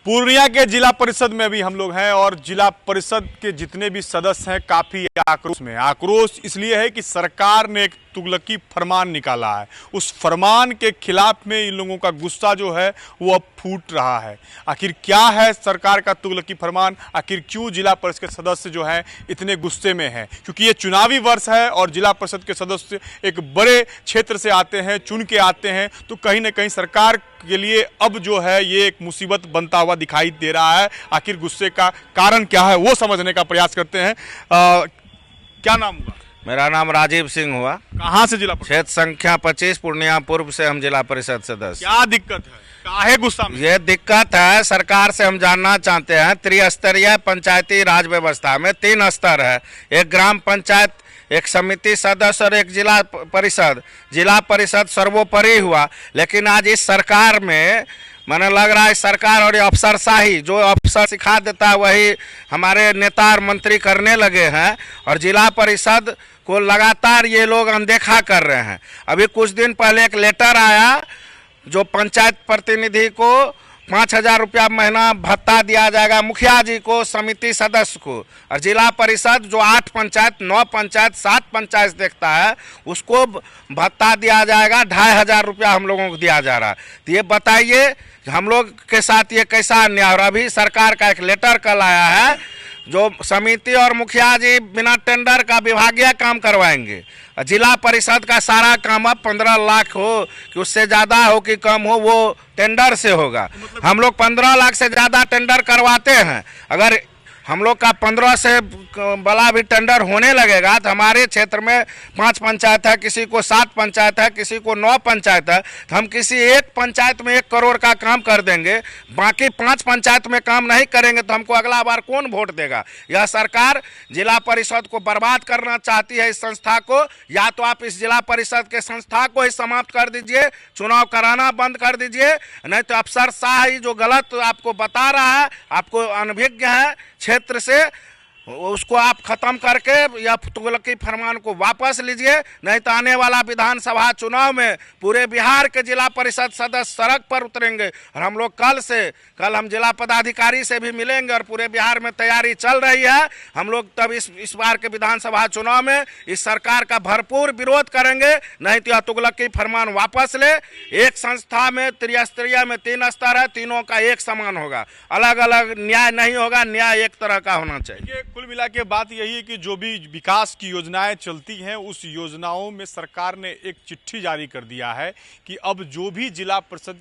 पूर्णिया के जिला परिषद में भी हम लोग हैं और जिला परिषद के जितने भी सदस्य हैं काफी आक्रोश में। आक्रोश इसलिए है कि सरकार ने एक तुगलकी फरमान निकाला है। उस फरमान के खिलाफ में इन लोगों का गुस्सा जो है वो अब फूट रहा है। आखिर क्या है सरकार का तुगलकी फरमान, आखिर क्यों जिला परिषद के सदस्य जो हैं इतने गुस्से में हैं? क्योंकि ये चुनावी वर्ष है और जिला परिषद के सदस्य एक बड़े क्षेत्र से आते हैं, चुन के आते हैं, तो कहीं ना कहीं सरकार के लिए अब जो है ये एक मुसीबत बनता हुआ दिखाई दे रहा है। आखिर गुस्से का कारण क्या है वो समझने का प्रयास करते हैं। क्या नाम हुआ? मेरा नाम राजीव सिंह हुआ। कहाँ से जिला परिषद? क्षेत्र संख्या 25 पूर्णिया पूर्व से हम जिला परिषद सदस्य। क्या दिक्कत है, काहे गुस्सा में? ये दिक्कत है, सरकार से हम जानना चाहते हैं। त्रिस्तरीय पंचायती राज व्यवस्था में 3 स्तर है, एक ग्राम पंचायत, एक समिति सदस्य और एक जिला परिषद। जिला परिषद सर्वोपरि हुआ, लेकिन आज इस सरकार में मैंने लग रहा है सरकार और ये अफसरशाही, जो अफसर सिखा देता है वही हमारे नेता और मंत्री करने लगे हैं और जिला परिषद को लगातार ये लोग अनदेखा कर रहे हैं। अभी कुछ दिन पहले एक लेटर आया जो पंचायत प्रतिनिधि को 5,000 रुपया महीना भत्ता दिया जाएगा, मुखिया जी को, समिति सदस्य को, और जिला परिषद जो 8 पंचायत, 9 पंचायत, 7 पंचायत देखता है उसको भत्ता दिया जाएगा 2,500 रुपया हम लोगों को दिया जा रहा है। तो ये बताइए हम लोग के साथ ये कैसा अन्याय। और अभी सरकार का एक लेटर कल आया है जो समिति और मुखिया जी बिना टेंडर का विभागीय काम करवाएंगे। जिला परिषद का सारा काम अब 15 लाख हो कि उससे ज़्यादा हो कि कम हो वो टेंडर से होगा। हम लोग 15 लाख से ज़्यादा टेंडर करवाते हैं। अगर हम लोग का 15 से वाला भी टेंडर होने लगेगा तो हमारे क्षेत्र में 5 पंचायत है, किसी को 7 पंचायत है, किसी को 9 पंचायत है, तो हम किसी एक पंचायत में 1 करोड़ का काम कर देंगे, बाकी 5 पंचायत में काम नहीं करेंगे तो हमको अगला बार कौन वोट देगा? यह सरकार जिला परिषद को बर्बाद करना चाहती है। इस संस्था को या तो आप इस जिला परिषद के संस्था को ही समाप्त कर दीजिए, चुनाव कराना बंद कर दीजिए, नहीं तो अफसरशाही जो गलत आपको बता रहा है, आपको अनभिज्ञ है क्षेत्र से, उसको आप खत्म करके या तुगलकी फरमान को वापस लीजिए, नहीं तो आने वाला विधानसभा चुनाव में पूरे बिहार के जिला परिषद सदस्य सड़क पर उतरेंगे। और हम लोग कल हम जिला पदाधिकारी से भी मिलेंगे और पूरे बिहार में तैयारी चल रही है। हम लोग तब इस बार के विधानसभा चुनाव में इस सरकार का भरपूर विरोध करेंगे, नहीं तो यह तुगलकी फरमान वापस ले। एक संस्था में त्रिस्तरीय में 3 स्तर है, तीनों का एक समान होगा, अलग अलग न्याय नहीं होगा, न्याय एक तरह का होना चाहिए। कुल मिला के बात यही है कि जो भी विकास की योजनाएं चलती हैं उस योजनाओं में सरकार ने एक चिट्ठी जारी कर दिया है कि अब जो भी जिला परिषद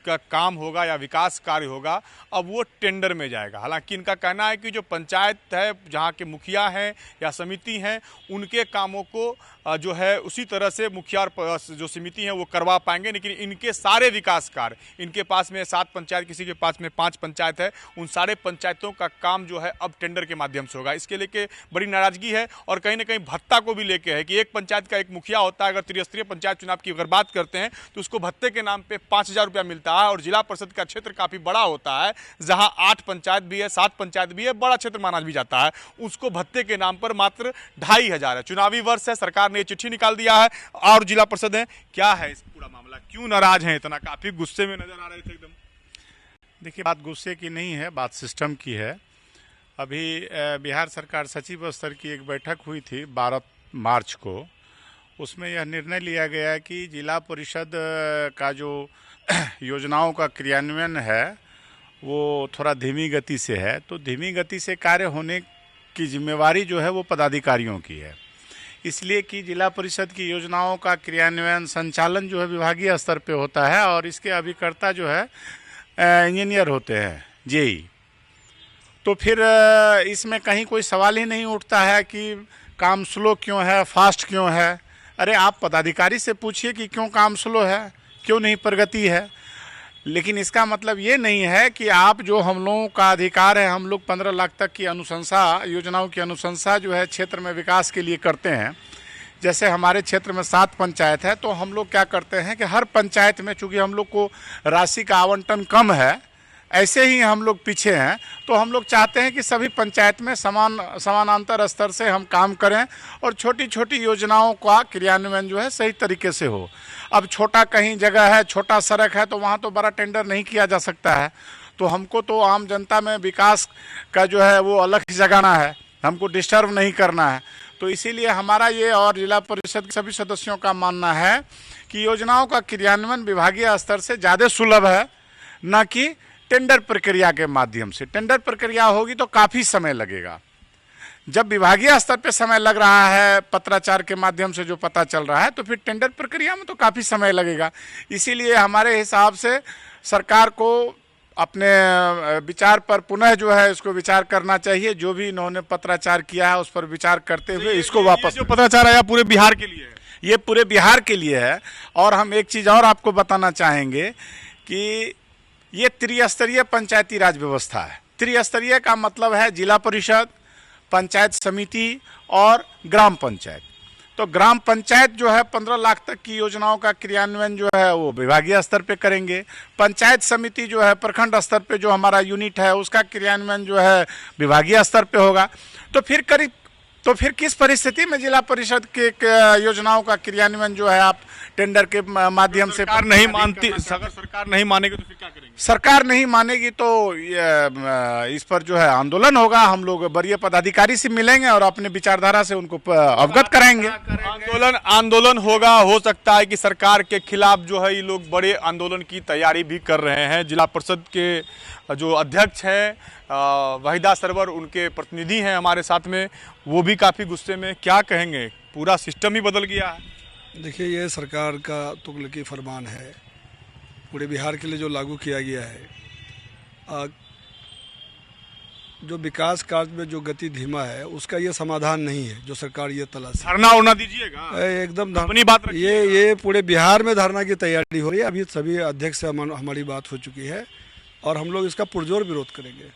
का काम होगा या विकास कार्य होगा अब वो टेंडर में जाएगा। हालांकि इनका कहना है कि जो पंचायत है, जहाँ के मुखिया हैं या समिति हैं, उनके कामों को जो है उसी तरह से मुखिया और जो समिति हैं वो करवा पाएंगे, लेकिन इनके सारे विकास कार्य, इनके पास में 7 पंचायत, किसी के पास में 5 पंचायत है, उन सारे पंचायतों का काम जो है अब टेंडर के माध्यम से होगा। इसके लेके बड़ी नाराजगी है और कहीं ना कहीं भत्ता को भी लेके है कि एक पंचायत का एक मुखिया होता है, अगर त्रिस्तरीय पंचायत चुनाव की अगर बात करते हैं तो उसको भत्ते के नाम पर 5,000 रुपया मिलता है। और जिला परिषद का क्षेत्र काफ़ी बड़ा होता है, जहाँ 8 पंचायत भी है, 7 पंचायत भी है, बड़ा क्षेत्र माना भी जाता है, उसको भत्ते के नाम पर मात्र 2,500 है। चुनावी वर्ष है, सरकार ने चिट्ठी निकाल दिया है और जिला परिषद है। क्या है इस पूरा मामला, क्यों नाराज हैं इतना? काफी गुस्से में नजर आ रहे थे एकदम। देखिए, बात गुस्से की नहीं है, बात सिस्टम की है। अभी बिहार सरकार सचिव स्तर की एक बैठक हुई थी 12 मार्च को। उसमें यह निर्णय लिया गया कि जिला परिषद का जो योजनाओं का क्रियान्वयन है वो थोड़ा धीमी गति से है, तो धीमी गति से कार्य होने की जिम्मेवारी जो है वो पदाधिकारियों की है। इसलिए कि जिला परिषद की योजनाओं का क्रियान्वयन संचालन जो है विभागीय स्तर पे होता है और इसके अभिकर्ता जो है इंजीनियर होते हैं, जेई। तो फिर इसमें कहीं कोई सवाल ही नहीं उठता है कि काम स्लो क्यों है, फास्ट क्यों है। अरे आप पदाधिकारी से पूछिए कि क्यों काम स्लो है, क्यों नहीं प्रगति है। लेकिन इसका मतलब ये नहीं है कि आप जो हम लोगों का अधिकार है, हम लोग 15 लाख तक की अनुशंसा, योजनाओं की अनुशंसा जो है क्षेत्र में विकास के लिए करते हैं। जैसे हमारे क्षेत्र में 7 पंचायत है तो हम लोग क्या करते हैं कि हर पंचायत में, चूँकि हम लोग को राशि का आवंटन कम है, ऐसे ही हम लोग पीछे हैं, तो हम लोग चाहते हैं कि सभी पंचायत में समानांतर स्तर से हम काम करें और छोटी छोटी योजनाओं का क्रियान्वयन जो है सही तरीके से हो। अब छोटा कहीं जगह है, छोटा सड़क है, तो वहाँ तो बड़ा टेंडर नहीं किया जा सकता है। तो हमको तो आम जनता में विकास का जो है वो अलग ही जगाना है, हमको डिस्टर्ब नहीं करना है। तो इसीलिए हमारा ये और जिला परिषद के सभी सदस्यों का मानना है कि योजनाओं का क्रियान्वयन विभागीय स्तर से ज़्यादा सुलभ है, न कि टेंडर प्रक्रिया के माध्यम से। टेंडर प्रक्रिया होगी तो काफ़ी समय लगेगा। जब विभागीय स्तर पे समय लग रहा है पत्राचार के माध्यम से जो पता चल रहा है, तो फिर टेंडर प्रक्रिया में तो काफ़ी समय लगेगा। इसीलिए हमारे हिसाब से सरकार को अपने विचार पर पुनः जो है इसको विचार करना चाहिए। जो भी इन्होंने पत्राचार किया है उस पर विचार करते हुए इसको वापस, जो पत्राचार आया पूरे बिहार के लिए है, ये पूरे बिहार के लिए है। और हम एक चीज़ और आपको बताना चाहेंगे कि ये त्रिस्तरीय पंचायती राज व्यवस्था है। त्रिस्तरीय का मतलब है जिला परिषद, पंचायत समिति और ग्राम पंचायत। तो ग्राम पंचायत जो है 15 लाख तक की योजनाओं का क्रियान्वयन जो है वो विभागीय स्तर पे करेंगे। पंचायत समिति जो है प्रखंड स्तर पे जो हमारा यूनिट है उसका क्रियान्वयन जो है विभागीय स्तर पे होगा। तो फिर किस परिस्थिति में जिला परिषद के योजनाओं का क्रियान्वयन जो है आप टेंडर के माध्यम से सरकार नहीं मानती, अगर सरकार नहीं मानेगी तो फिर क्या करेंगे? सरकार नहीं मानेगी तो इस पर जो है आंदोलन होगा। हम लोग वरीय पदाधिकारी से मिलेंगे और अपने विचारधारा से उनको अवगत कराएंगे। आंदोलन होगा। हो सकता है कि सरकार के खिलाफ जो है ये लोग बड़े आंदोलन की तैयारी भी कर रहे हैं। जिला परिषद के जो अध्यक्ष हैं वहीदा सरवर, उनके प्रतिनिधि हैं हमारे साथ में, वो भी काफ़ी गुस्से में। क्या कहेंगे? पूरा सिस्टम ही बदल गया है। देखिए, ये सरकार का तुगलकी फरमान है, पूरे बिहार के लिए जो लागू किया गया है। जो विकास कार्य में जो गति धीमा है उसका ये समाधान नहीं है जो सरकार ये तलाश। धरना उड़ना दीजिएगा, एकदम अपनी बात रखिएगा। ये पूरे बिहार में धरना की तैयारी हो रही है। अभी सभी अध्यक्ष से हमारी बात हो चुकी है और हम लोग इसका पुरजोर विरोध करेंगे।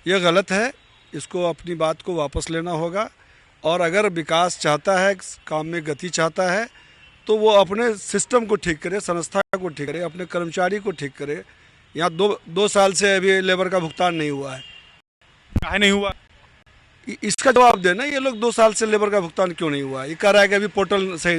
ये गलत है, इसको अपनी बात को वापस लेना होगा। और अगर विकास चाहता है, काम में गति चाहता है, तो वो अपने सिस्टम को ठीक करे, संस्था को ठीक करे, अपने कर्मचारी को ठीक करे। यहाँ दो साल से अभी लेबर का भुगतान नहीं हुआ है। काहे नहीं हुआ? इसका जवाब देना। ये लोग 2 साल से लेबर का भुगतान क्यों नहीं हुआ है? ये कह रहा है कि अभी पोर्टल से,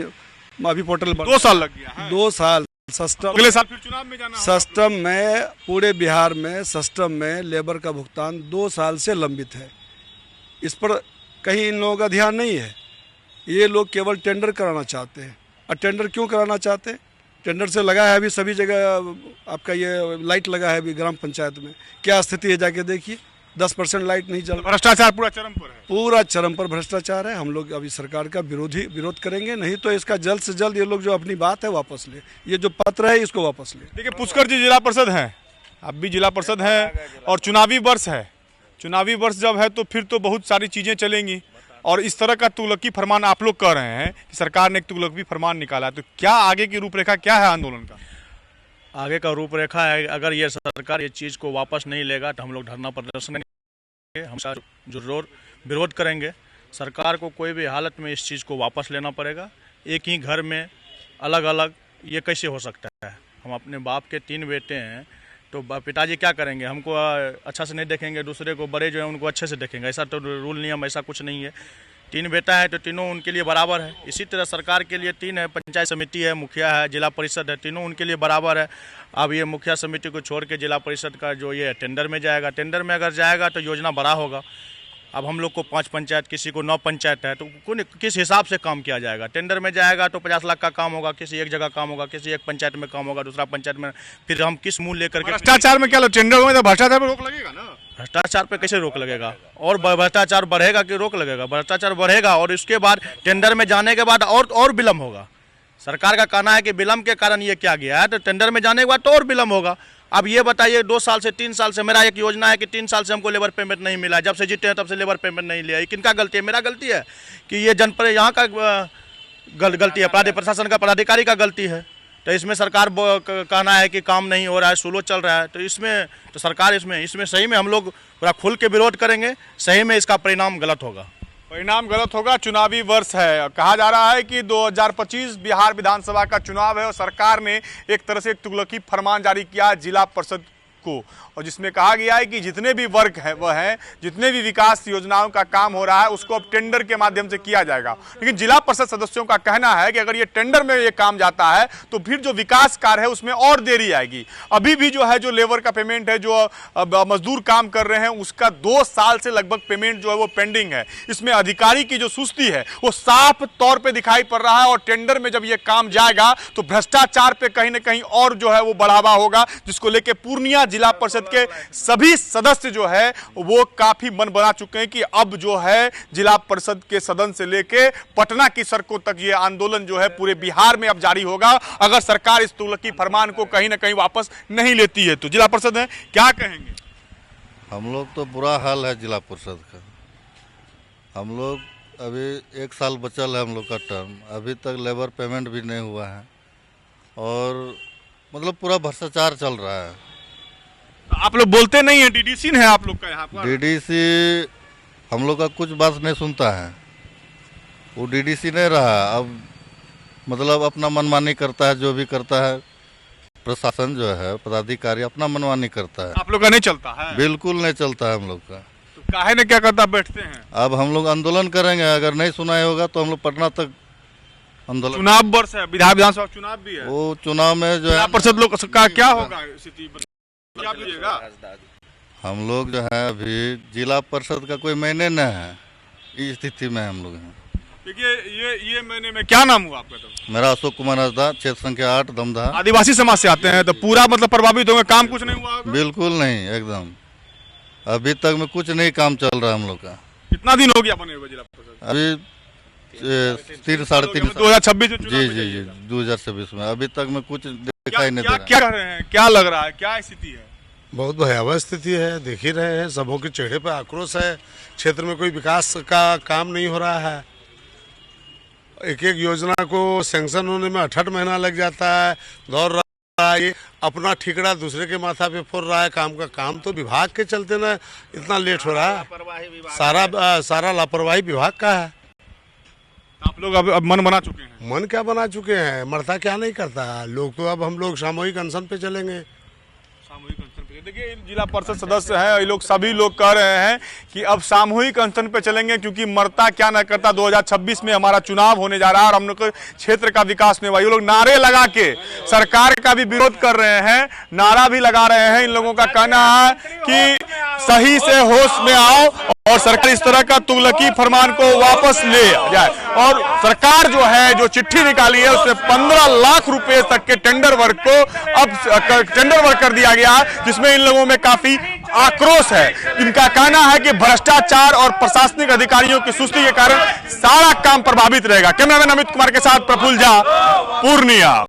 अभी पोर्टल 2 साल लग गया है। 2 साल सिस्टम, अगले साल फिर चुनाव में जाना होगा। सिस्टम में, पूरे बिहार में सिस्टम में लेबर का भुगतान 2 साल से लंबित है। इस पर कहीं इन लोगों का ध्यान नहीं है। ये लोग केवल टेंडर कराना चाहते हैं। और टेंडर क्यों कराना चाहते हैं? टेंडर से लगा है अभी सभी जगह आपका ये लाइट लगा है अभी ग्राम पंचायत में। क्या स्थिति है जाके देखिए, 10% लाइट नहीं चल। भ्रष्टाचार पूरा चरम पर है। पूरा चरम पर भ्रष्टाचार है। हम लोग अभी सरकार का विरोध करेंगे, नहीं तो इसका जल्द से जल्द ये लोग जो अपनी बात है वापस ले। ये जो पत्र है इसको वापस ले। देखिए, पुष्कर जी जिला परिषद हैं, अब भी जिला परिषद है और चुनावी वर्ष है। चुनावी वर्ष जब है तो फिर तो बहुत सारी चीज़ें चलेंगी। और इस तरह का तुगलकी फरमान आप लोग कह रहे हैं कि सरकार ने एक तुगलकी फरमान निकाला है, तो क्या आगे की रूपरेखा क्या है आंदोलन का? आगे का रूपरेखा है, अगर ये सरकार ये चीज़ को वापस नहीं लेगा तो हम लोग धरना प्रदर्शन करेंगे, हम जरूर विरोध करेंगे। सरकार को कोई भी हालत में इस चीज़ को वापस लेना पड़ेगा। एक ही घर में अलग अलग ये कैसे हो सकता है? हम अपने बाप के 3 बेटे हैं, तो पिताजी क्या करेंगे? हमको अच्छा से नहीं देखेंगे, दूसरे को बड़े जो है उनको अच्छे से देखेंगे? ऐसा तो रूल नियम ऐसा कुछ नहीं है। 3 बेटा है तो तीनों उनके लिए बराबर है। इसी तरह सरकार के लिए 3 है, पंचायत समिति है, मुखिया है, जिला परिषद है, तीनों उनके लिए बराबर है। अब ये मुखिया समिति को छोड़ के जिला परिषद का जो ये टेंडर में जाएगा, टेंडर में अगर जाएगा तो योजना बड़ा होगा। अब हम लोग को 5 पंचायत, किसी को 9 पंचायत है, तो किस हिसाब से काम किया जाएगा? टेंडर में जाएगा तो 50 लाख का काम होगा, किसी एक जगह काम होगा, किसी एक पंचायत में काम होगा, दूसरा पंचायत में। फिर हम किस मुँह लेकर के? भ्रष्टाचार में क्या टेंडर में तो भ्रष्टाचार पर रोक लगेगा ना? भ्रष्टाचार पे कैसे रोक लगेगा? और भ्रष्टाचार बढ़ेगा कि रोक लगेगा? भ्रष्टाचार बढ़ेगा और इसके बाद टेंडर में जाने के बाद और विलम्ब होगा। सरकार का कहना है कि विलम्ब के कारण ये क्या गया है, तो टेंडर में जाने के बाद तो और विलम्ब होगा। अब ये बताइए, 2 साल से 3 साल से मेरा एक योजना है कि 3 साल से हमको लेबर पेमेंट नहीं मिला। जब से जीते हैं तब से लेबर पेमेंट नहीं लिया। ये किनका गलती है? मेरा गलती है कि ये जनपद यहाँ का गलती है, प्रशासन का, पदाधिकारी का गलती है? तो इसमें सरकार कहना है कि काम नहीं हो रहा है, स्लो चल रहा है, तो इसमें तो सरकार इसमें सही में हम लोग पूरा खुल के विरोध करेंगे। सही में इसका परिणाम गलत होगा। परिणाम गलत होगा। चुनावी वर्ष है, कहा जा रहा है कि 2025 बिहार विधानसभा का चुनाव है और सरकार ने एक तरह से एक तुगलकी फरमान जारी किया जिला परिषद को, और जिसमें कहा गया है कि जितने भी वर्क है वह है, जितने भी विकास योजनाओं का काम हो रहा है उसको अब टेंडर के माध्यम से किया जाएगा। लेकिन जिला परिषद सदस्यों का कहना है कि अगर ये टेंडर में ये काम जाता है तो फिर जो विकास कार्य है उसमें और देरी आएगी। अभी भी जो है जो लेबर का पेमेंट है, जो मजदूर काम कर रहे हैं उसका 2 साल से लगभग पेमेंट जो है वो पेंडिंग है। इसमें अधिकारी की जो सुस्ती है वो साफ तौर पे दिखाई पड़ रहा है, और टेंडर में जब ये काम जाएगा तो भ्रष्टाचार पे कहीं ना कहीं और जो है वो बढ़ावा होगा, जिसको लेके पूर्णिया जिला परिषद के सभी सदस्य जो है वो काफी मन बना चुके हैं कि अब जो है जिला परिषद के सदन से लेके पटना की सड़कों तक ये आंदोलन जो है पूरे बिहार में अब जारी होगा, अगर सरकार इस तुगलकी फरमान को कहीं ना कहीं वापस नहीं लेती है तो। जिला परिषद है, क्या कहेंगे? हम लोग तो बुरा हाल है जिला परिषद का। हम लोग अभी 1 साल बचल है हम लोग का टर्म, अभी तक लेबर पेमेंट भी नहीं हुआ है और मतलब पूरा भ्रष्टाचार चल रहा है। आप लोग बोलते नहीं है, डीडीसी है आप लोग का यहाँ पर? डीडीसी हम लोग का कुछ बात नहीं सुनता है, वो डीडीसी नहीं रहा, अब मतलब अपना मनमानी करता है, जो भी करता है प्रशासन जो है पदाधिकारी अपना मनमानी करता है। आप लोग का नहीं चलता है? बिल्कुल नहीं चलता है हम लोग का। तो काहे ने क्या करता बैठते हैं? अब हम लोग आंदोलन करेंगे, अगर नहीं सुनाई होगा तो हम लोग पटना तक आंदोलन। चुनाव वर्ष है, विधानसभा चुनाव भी है, वो चुनाव में जो जिला है परिषद लोग का क्या होगा स्थिति? क्या लीजिएगा? हम लोग जो है अभी जिला परिषद का कोई मायने नहीं है, इस स्थिति में हम लोग हैं। देखिए ये महीने में क्या नाम हुआ आपका? तो मेरा अशोक कुमार हजदा, क्षेत्र संख्या 8 दमदहा। आदिवासी समाज से आते हैं तो पूरा मतलब प्रभावित होंगे, काम कुछ नहीं हुआ होगा? बिल्कुल नहीं, एकदम अभी तक में कुछ नहीं काम चल रहा है हम लोग का। कितना दिन हो गया बने हुए जिला परिषद? अभी 3 साढ़े 3 साल। 2026 में जी जी जी 2026 में अभी तक में कुछ दिखाई नहीं दे रहा। क्या कर रहे हैं, क्या लग रहा है, क्या स्थिति है? बहुत भयावह स्थिति है, देख ही रहे हैं, सबों के चेहरे पर आक्रोश है। क्षेत्र में कोई विकास का काम नहीं हो रहा है, एक एक योजना को सैंक्शन होने में 8 महीना लग जाता है, दौड़ रहा है, ये अपना ठिकड़ा दूसरे के माथा पे फोड़ रहा है। काम तो विभाग के चलते ना इतना लेट हो रहा है, सारा लापरवाही विभाग का है। आप लोग अब मन बना चुके हैं? मन क्या बना चुके हैं, मरता क्या नहीं करता लोग, तो अब हम लोग सामूहिक अनशन पे चलेंगे। सामूहिक अनशन पे देखिए जिला परिषद सदस्य हैं, ये लोग सभी लोग कह रहे हैं कि अब सामूहिक अनशन पे चलेंगे, क्योंकि मरता क्या न करता। 2026 में हमारा चुनाव होने जा रहा है और हम लोग के क्षेत्र का विकास में हुआ। ये लोग नारे लगा के सरकार का भी विरोध कर रहे हैं, नारा भी लगा रहे हैं। इन लोगों का कहना है कि सही से होश में आओ और सरकार इस तरह का तुगलकी फरमान को वापस ले जाए। और सरकार जो है जो चिट्ठी निकाली है उसमें 15 लाख रुपए तक के टेंडर वर्क को अब टेंडर वर्क कर दिया गया, जिसमें इन लोगों में काफी आक्रोश है। इनका कहना है कि भ्रष्टाचार और प्रशासनिक अधिकारियों की सुस्ती के कारण सारा काम प्रभावित रहेगा। कैमरामैन अमित कुमार के साथ प्रफुल्ल झा, पूर्णिया।